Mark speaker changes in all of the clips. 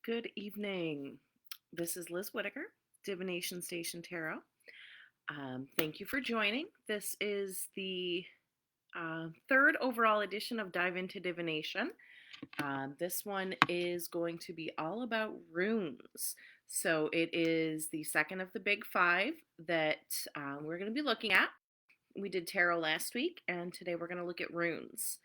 Speaker 1: Good evening. This is Liz Whitaker, Divination Station Tarot. Thank you for joining. This is the third overall edition of Dive into Divination. This one is going to be all about runes. So it is the second of the big five that we're going to be looking at. We did tarot last week, and today we're going to look at runes.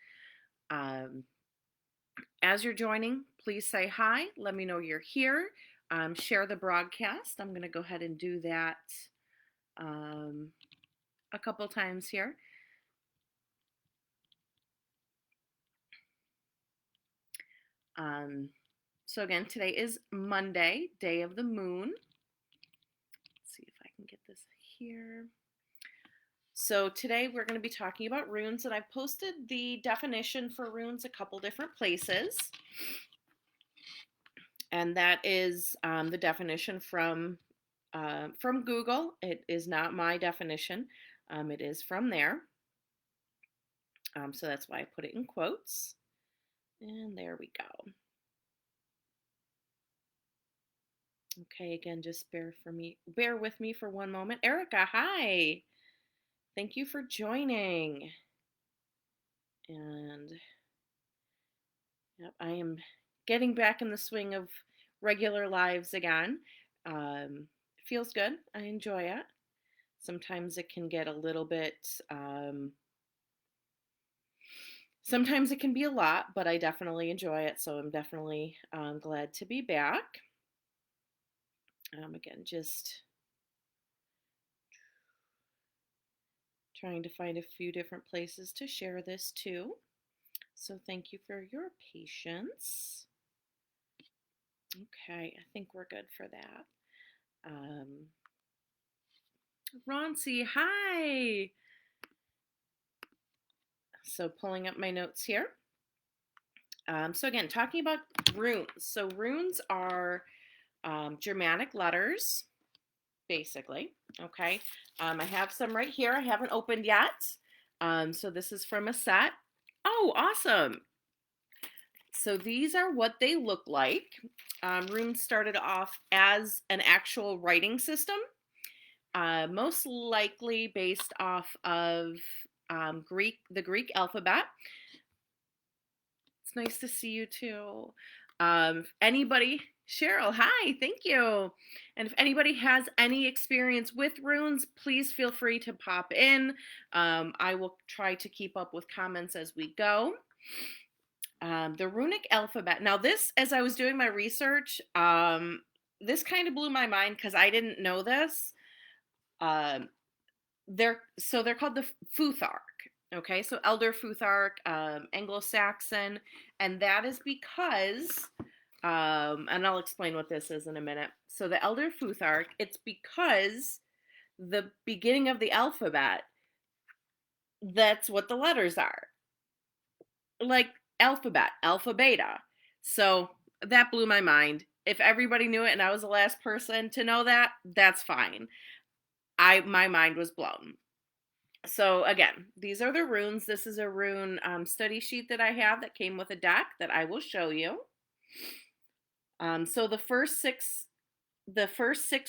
Speaker 1: As you're joining, please say hi. Let me know you're here. Share the broadcast. I'm going to go ahead and do that a couple times here. So again, today is Monday, day of the moon. Let's see if I can get this here. So today we're going to be talking about runes, and I've posted the definition for runes a couple different places. And that is the definition from Google. It is not my definition. It is from there. So that's why I put it in quotes. And there we go. Okay, again, just bear with me for one moment. Erica, hi. Thank you for joining. And yep, I am getting back in the swing of regular lives again. It feels good. I enjoy it. Sometimes it can get a little bit, sometimes it can be a lot, but I definitely enjoy it. So I'm definitely glad to be back. Again, just trying to find a few different places to share this too. So thank you for your patience. Okay, I think we're good for that. Ronci, hi. So pulling up my notes here. So again, talking about runes. So runes are Germanic letters, basically. Okay. I have some right here. I haven't opened yet. So this is from a set. Oh, awesome. So these are what they look like. Runes started off as an actual writing system, most likely based off of the Greek alphabet. It's nice to see you too. Anybody, Cheryl, hi, thank you. And if anybody has any experience with runes, please feel free to pop in. I will try to keep up with comments as we go. The runic alphabet. Now this, as I was doing my research, this kind of blew my mind because I didn't know this. They're called the Futhark. Okay, so Elder Futhark, Anglo-Saxon, and that is because, and I'll explain what this is in a minute. So the Elder Futhark, it's because the beginning of the alphabet, that's what the letters are. Like alphabet, alpha, beta. So that blew my mind. If everybody knew it and I was the last person to know that, that's fine. My mind was blown. So again, these are the runes. This is a rune study sheet that I have that came with a deck that I will show you. So the first six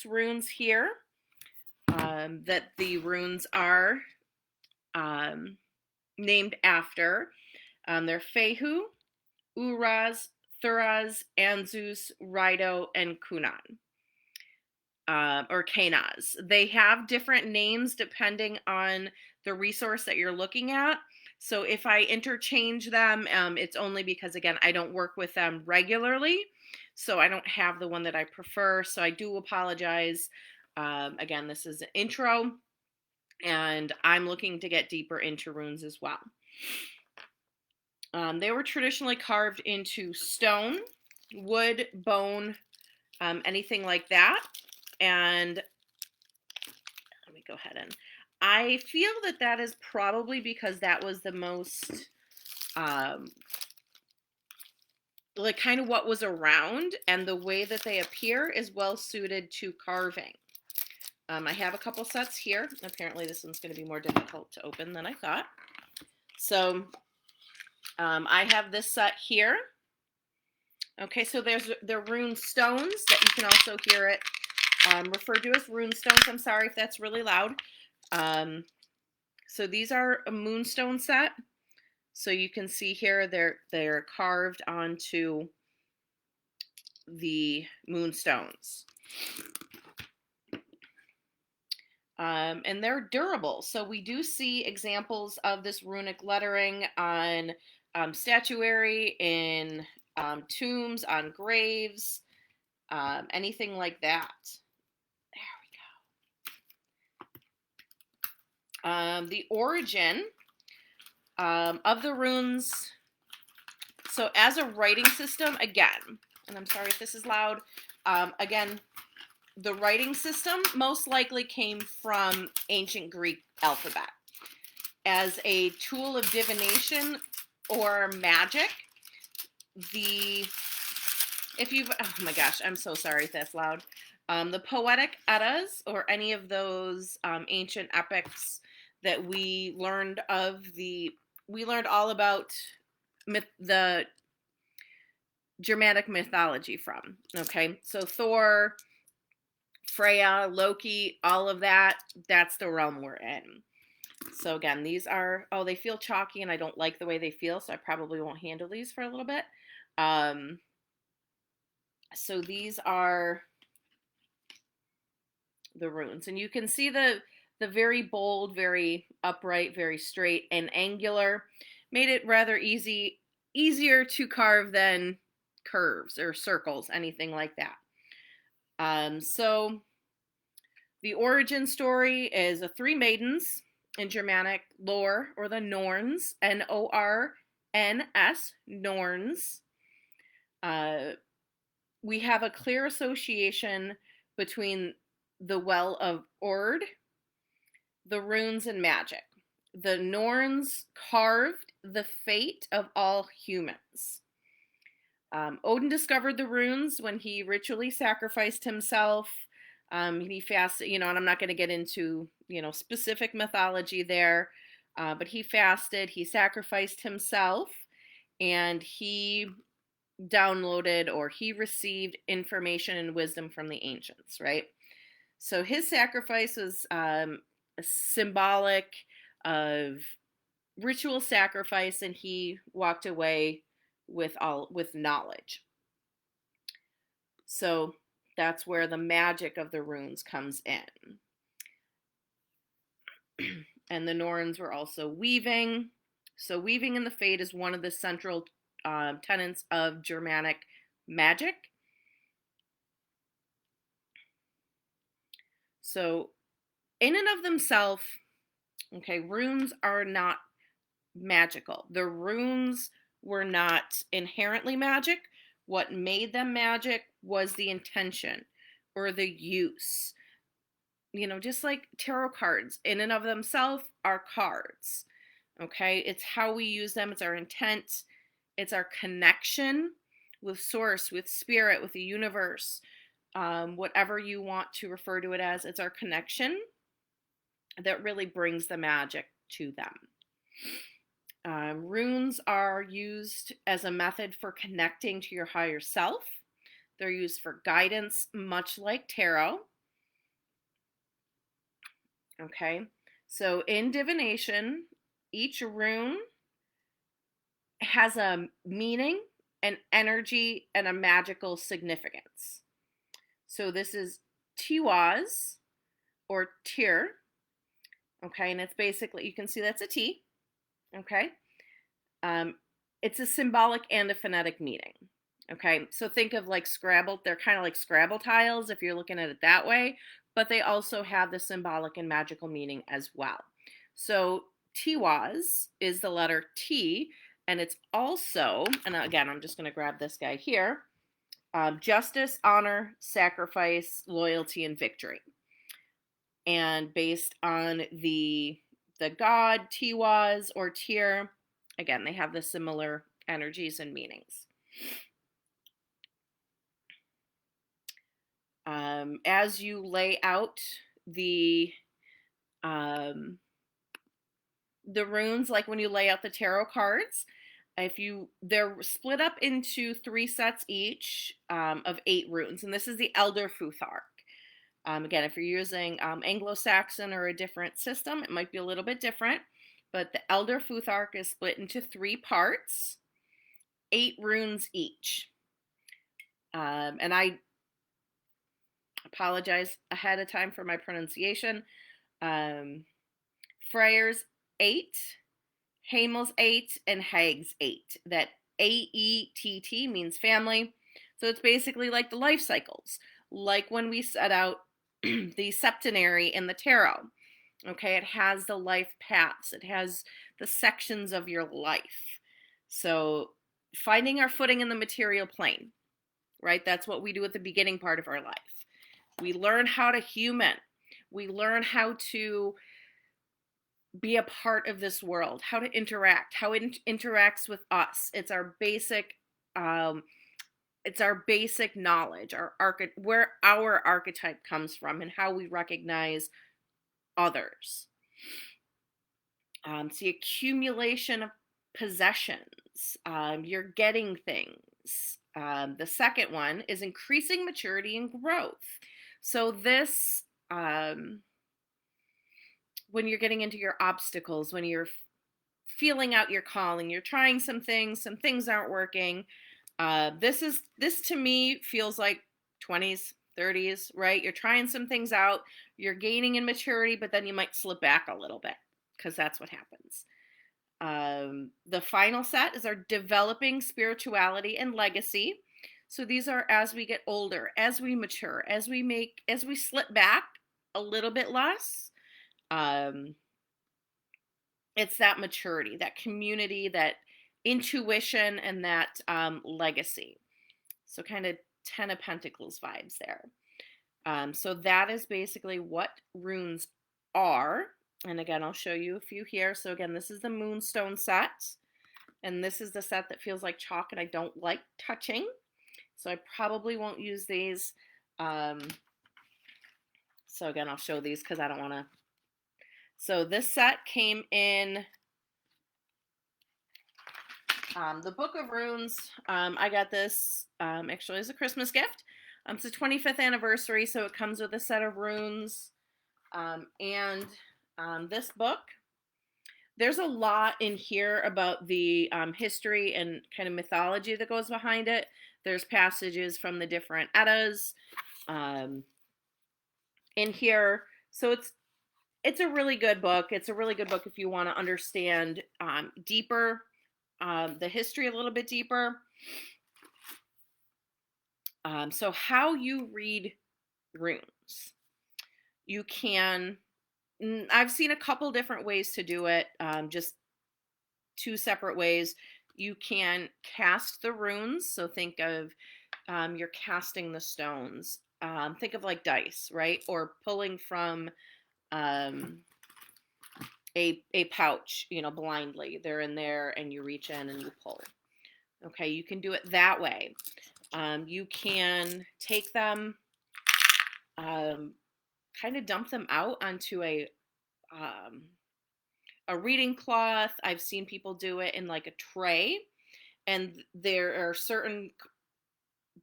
Speaker 1: runes here that the runes are named after. They're Fehu, Uraz, Thuraz, Anzus, Rido, and Kunan. Or Kanaz. They have different names depending on the resource that you're looking at. So if I interchange them, it's only because, again, I don't work with them regularly. So I don't have the one that I prefer. So I do apologize. Again, this is an intro, and I'm looking to get deeper into runes as well. They were traditionally carved into stone, wood, bone, anything like that. And let me go ahead and I feel that is probably because that was the most like kind of what was around, and the way that they appear is well suited to carving. I have a couple sets here. Apparently this one's going to be more difficult to open than I thought. So I have this set here. Okay, so there's the rune stones that you can also hear it referred to as rune stones. I'm sorry if that's really loud. So these are a moonstone set. So you can see here they're carved onto the moonstones. And they're durable. So we do see examples of this runic lettering on statuary, in tombs, on graves, anything like that. There we go. The origin of the runes. So as a writing system, again, and I'm sorry if this is loud, again, the writing system most likely came from ancient Greek alphabet. As a tool of divination or magic, oh my gosh, I'm so sorry if that's loud. The poetic Eddas, or any of those ancient epics that we learned all about the Germanic mythology from. Okay, so Thor, Freya, Loki, all of that's the realm we're in. So again, these are, they feel chalky and I don't like the way they feel, so I probably won't handle these for a little bit. So these are the runes, and you can see the very bold, very upright, very straight and angular. Made it rather easier to carve than curves or circles, anything like that. So the origin story is the three maidens in Germanic lore, or the Norns, Norns, Norns. We have a clear association between the Well of Ord, the runes, and magic. The Norns carved the fate of all humans. Odin discovered the runes when he ritually sacrificed himself. He fasted, and I'm not going to get into, specific mythology there, but he fasted, he sacrificed himself, and he downloaded, or he received information and wisdom from the ancients, right? So his sacrifice was symbolic of ritual sacrifice, and he walked away with knowledge. So that's where the magic of the runes comes in. And the Norns were also weaving. So weaving in the fate is one of the central tenets of Germanic magic. So in and of themselves, okay, runes are not magical. The runes were not inherently magic. What made them magic was the intention or the use. Just like tarot cards in and of themselves are cards. Okay, it's how we use them, it's our intent, it's our connection with source, with spirit, with the universe, whatever you want to refer to it as. It's our connection that really brings the magic to them. Runes are used as a method for connecting to your higher self. They're used for guidance, much like tarot. Okay, so in divination, each rune has a meaning, an energy, and a magical significance. So this is Tiwaz, or Tyr. Okay, and it's basically, you can see that's a T. Okay, it's a symbolic and a phonetic meaning. Okay, so think of like Scrabble. They're kind of like Scrabble tiles if you're looking at it that way, but they also have the symbolic and magical meaning as well. So Tiwaz is the letter T, and it's also, and again, I'm just going to grab this guy here, justice, honor, sacrifice, loyalty, and victory. And based on the god Tiwaz or Tyr, again, they have the similar energies and meanings. As you lay out the runes, like when you lay out the tarot cards, they're split up into 3 sets each of 8 runes, and this is the Elder Futhark. Again, if you're using Anglo-Saxon or a different system, it might be a little bit different, but the Elder Futhark is split into 3 parts, 8 runes each. And I apologize ahead of time for my pronunciation. Freyr's 8, Hamel's 8, and Hag's 8. That AETT means family. So it's basically like the life cycles, like when we set out the septenary in the tarot. Okay, it has the life paths, it has the sections of your life. So finding our footing in the material plane, right? That's what we do at the beginning part of our life. We learn how to human. We learn how to be a part of this world, how to interact, how it interacts with us. It's our basic knowledge, where our archetype comes from and how we recognize others. It's the accumulation of possessions. You're getting things. The second one is increasing maturity and growth. So this, when you're getting into your obstacles, when you're feeling out your calling, you're trying some things aren't working. This to me feels like 20s, 30s, right? You're trying some things out, you're gaining in maturity, but then you might slip back a little bit because that's what happens. The final set is our developing spirituality and legacy. So these are as we get older, as we mature, as we slip back a little bit less. It's that maturity, that community, that intuition, and that legacy. So kind of 10 of Pentacles vibes there. So that is basically what runes are. And again, I'll show you a few here. So again, this is the Moonstone set. And this is the set that feels like chalk and I don't like touching. So I probably won't use these. So again, I'll show these because I don't want to. So this set came in the Book of Runes. I got this actually as a Christmas gift. It's the 25th anniversary, so it comes with a set of runes. And this book, there's a lot in here about the history and kind of mythology that goes behind it. There's passages from the different Eddas in here. So it's a really good book. It's a really good book if you want to understand deeper, the history a little bit deeper. So how you read runes. You can, I've seen a couple different ways to do it, just 2 separate ways. You can cast the runes, so think of you're casting the stones. Think of like dice, right? Or pulling from a pouch, blindly. They're in there and you reach in and you pull. Okay, you can do it that way. You can take them, kind of dump them out onto a reading cloth. I've seen people do it in like a tray, and there are certain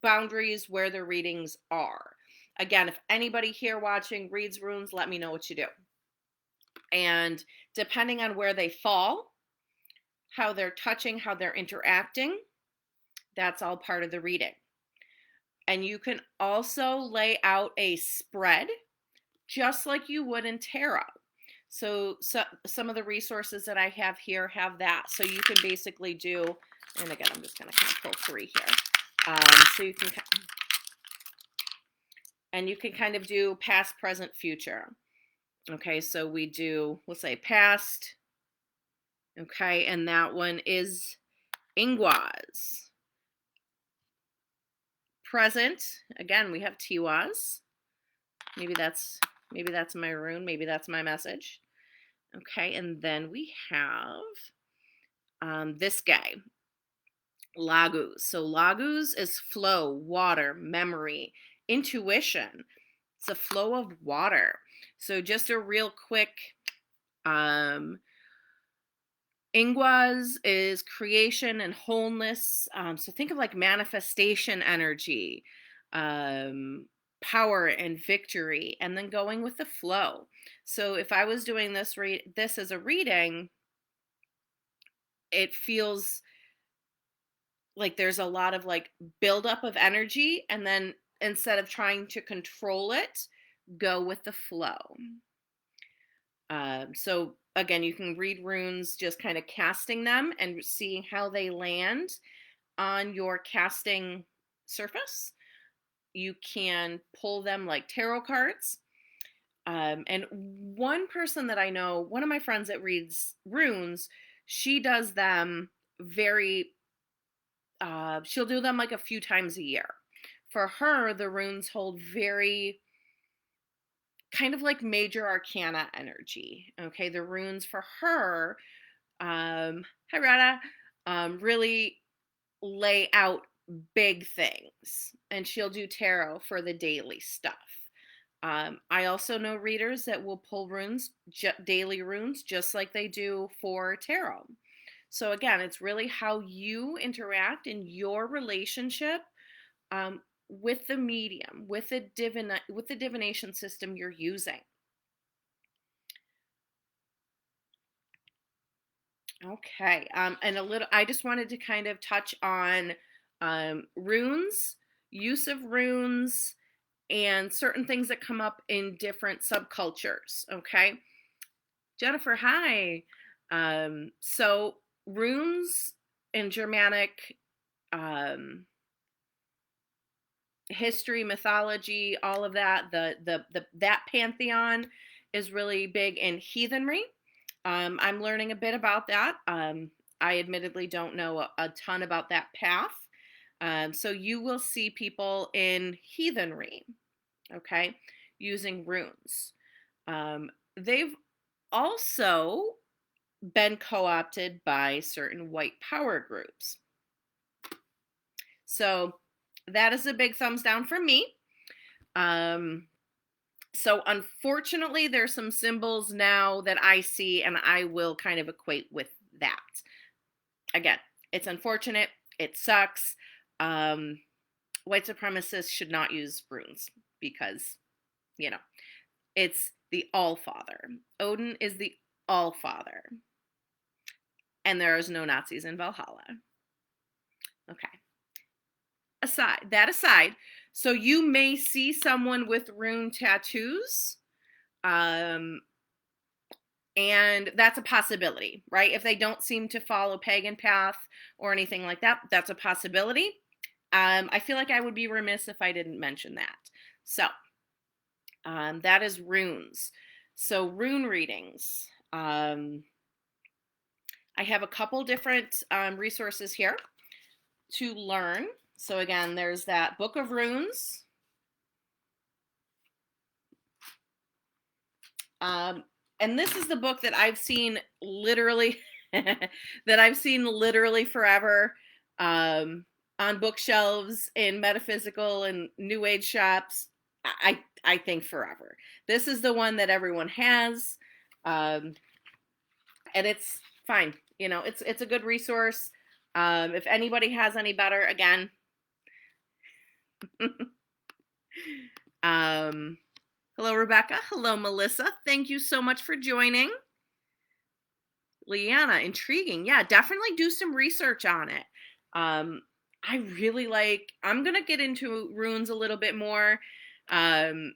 Speaker 1: boundaries where the readings are. Again, if anybody here watching reads runes, let me know what you do. And depending on where they fall, how they're touching, how they're interacting, that's all part of the reading. And you can also lay out a spread just like you would in tarot. So some of the resources that I have here have that. So you can basically do, and again, I'm just going to kind of pull 3 here. So you can, and you can kind of do past, present, future. Okay, so we do, we'll say past. Okay, and that one is Ingwaz. Present, again, we have Tiwaz. Maybe that's my rune. Maybe that's my message. Okay, and then we have this guy, Laguz. So Laguz is flow, water, memory, intuition. It's a flow of water. So just a real quick Ingwas is creation and wholeness. So think of like manifestation energy, power and victory, and then going with the flow. So if I was doing this as a reading, it feels like there's a lot of like buildup of energy, and then instead of trying to control it, go with the flow. So again, you can read runes just kind of casting them and seeing how they land on your casting surface. You can pull them like tarot cards. And one person that I know, one of my friends that reads runes, she does them she'll do them like a few times a year. For her, the runes hold very kind of like major arcana energy. Okay, the runes for her, hi Rada, really lay out big things, and she'll do tarot for the daily stuff. I also know readers that will pull runes, daily runes, just like they do for tarot. So again, it's really how you interact in your relationship with the medium, with the divination system you're using. Okay, and I just wanted to kind of touch on runes, use of runes, and certain things that come up in different subcultures. Okay, Jennifer, hi. So runes in Germanic history, mythology, all of that, that pantheon is really big in heathenry. I'm learning a bit about that. I admittedly don't know a ton about that path. So you will see people in heathenry, okay, using runes. They've also been co-opted by certain white power groups. So that is a big thumbs down from me. So unfortunately, there's some symbols now that I see, and I will kind of equate with that. Again, it's unfortunate. It sucks. White supremacists should not use runes because, it's the All-Father. Odin is the All-Father. And there is no Nazis in Valhalla. Okay. That aside, so you may see someone with rune tattoos, and that's a possibility, right? If they don't seem to follow pagan path or anything like that, that's a possibility. I feel like I would be remiss if I didn't mention that. So that is runes. So rune readings. I have a couple different resources here to learn. So again, there's that Book of Runes. And this is the book that I've seen literally forever on bookshelves in metaphysical and new age shops. I think forever. This is the one that everyone has, and it's fine. It's a good resource. If anybody has any better, again. Hello, Rebecca. Hello, Melissa. Thank you so much for joining. Leanna, intriguing. Yeah, definitely do some research on it. I'm going to get into runes a little bit more.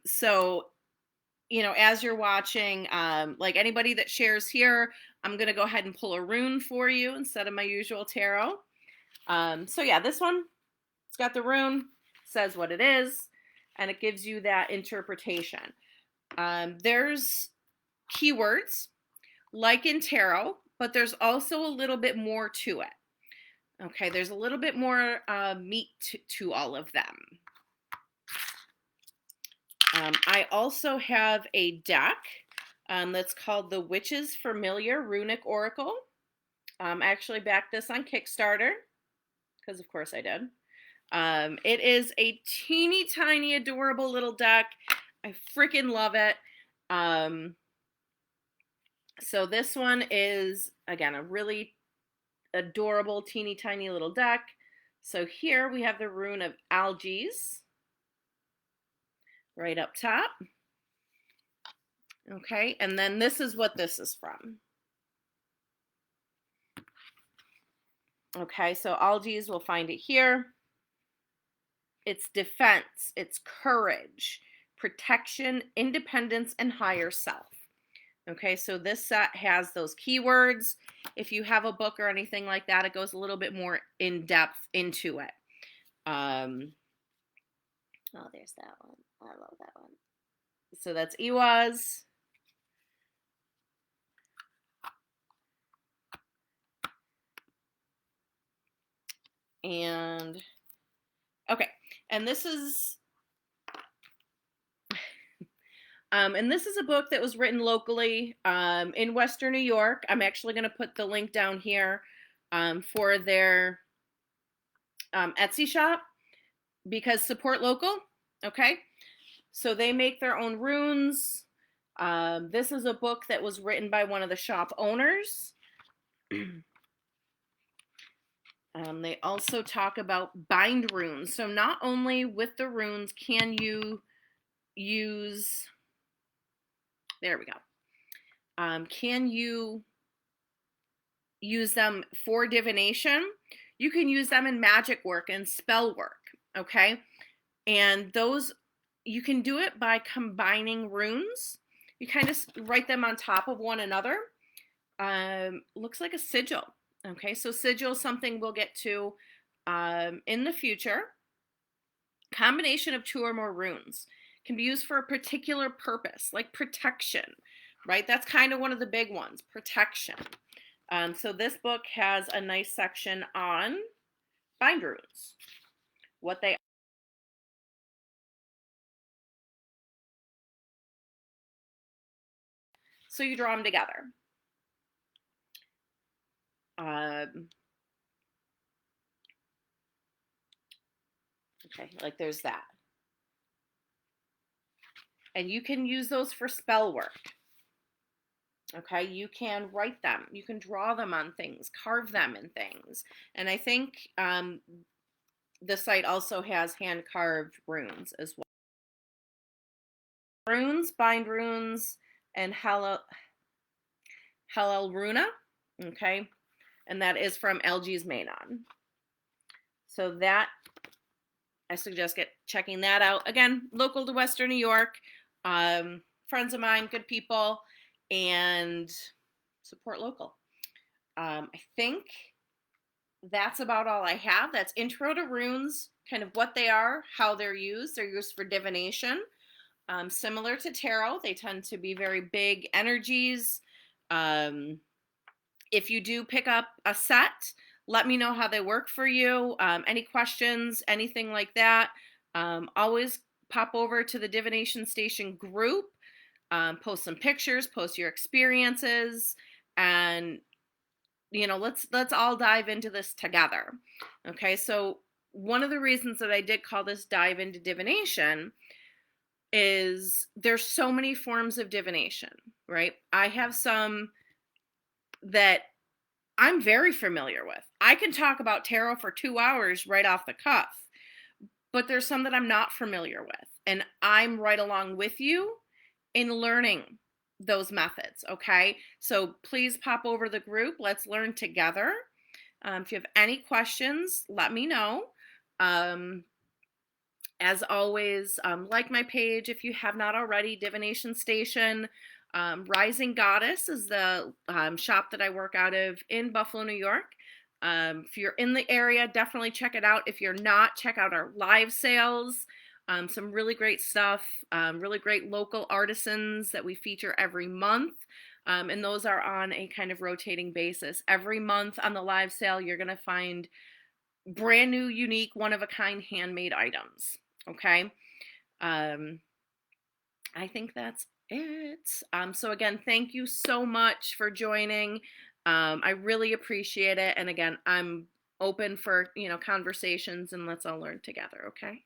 Speaker 1: So, as you're watching, like anybody that shares here, I'm going to go ahead and pull a rune for you instead of my usual tarot. So yeah, this one, it's got the rune, says what it is, and it gives you that interpretation. There's keywords like in tarot, but there's also a little bit more to it. Okay, there's a little bit more meat to all of them. I also have a deck that's called the Witch's Familiar Runic Oracle. I actually backed this on Kickstarter, because of course I did. It is a teeny tiny adorable little deck. I freaking love it. So this one is, again, a really adorable, teeny tiny little deck. So here we have the rune of Algiz right up top. Okay, and then this is what this is from. Okay, so Algiz, we'll find it here. It's defense, it's courage, protection, independence, and higher self. Okay, so this set has those keywords. If you have a book or anything like that, it goes a little bit more in depth into it. Oh, there's that one. I love that one. So that's Ehwaz. And okay, and this is a book that was written locally in Western New York. I'm actually going to put the link down here for their Etsy shop, because support local. Okay, so they make their own runes. This is a book that was written by one of the shop owners. They also talk about bind runes. So not only with the runes can you use, there we go. Can you use them for divination? You can use them in magic work and spell work, okay? And those, you can do it by combining runes. You kind of write them on top of one another. Looks like a sigil. Okay, so sigil is something we'll get to in the future. Combination of 2 or more runes can be used for a particular purpose, like protection, right? That's kind of one of the big ones, protection. So this book has a nice section on bind runes, what they are. So you draw them together. Okay, like there's that. And you can use those for spell work. Okay, you can write them, you can draw them on things, carve them in things. And I think the site also has hand carved runes as well. Runes, bind runes, and Halal Runa. Okay, and that is from Algiz Mainon. So that, I suggest checking that out. Again, local to Western New York. Friends of mine, good people, and support local. I think that's about all I have. That's intro to runes, kind of what they are, how they're used. They're used for divination. Similar to tarot, they tend to be very big energies. If you do pick up a set, let me know how they work for you. Any questions, anything like that, always pop over to the Divination Station group, post some pictures, post your experiences, and let's all dive into this together. Okay, so one of the reasons that I did call this Dive into Divination is there's so many forms of divination, right? I have some that I'm very familiar with. I can talk about tarot for 2 hours right off the cuff, but there's some that I'm not familiar with, and I'm right along with you in learning those methods, okay? So please pop over the group. Let's learn together. If you have any questions, let me know. As always, like my page if you have not already, Divination Station. Rising Goddess is the shop that I work out of in Buffalo, New York. If you're in the area, definitely check it out. If you're not, check out our live sales. Some really great stuff, really great local artisans that we feature every month. And those are on a kind of rotating basis. Every month on the live sale, you're going to find brand new, unique, one-of-a-kind handmade items. Okay. I think that's it. So again, thank you so much for joining. I really appreciate it. And again, I'm open for, conversations, and let's all learn together. Okay.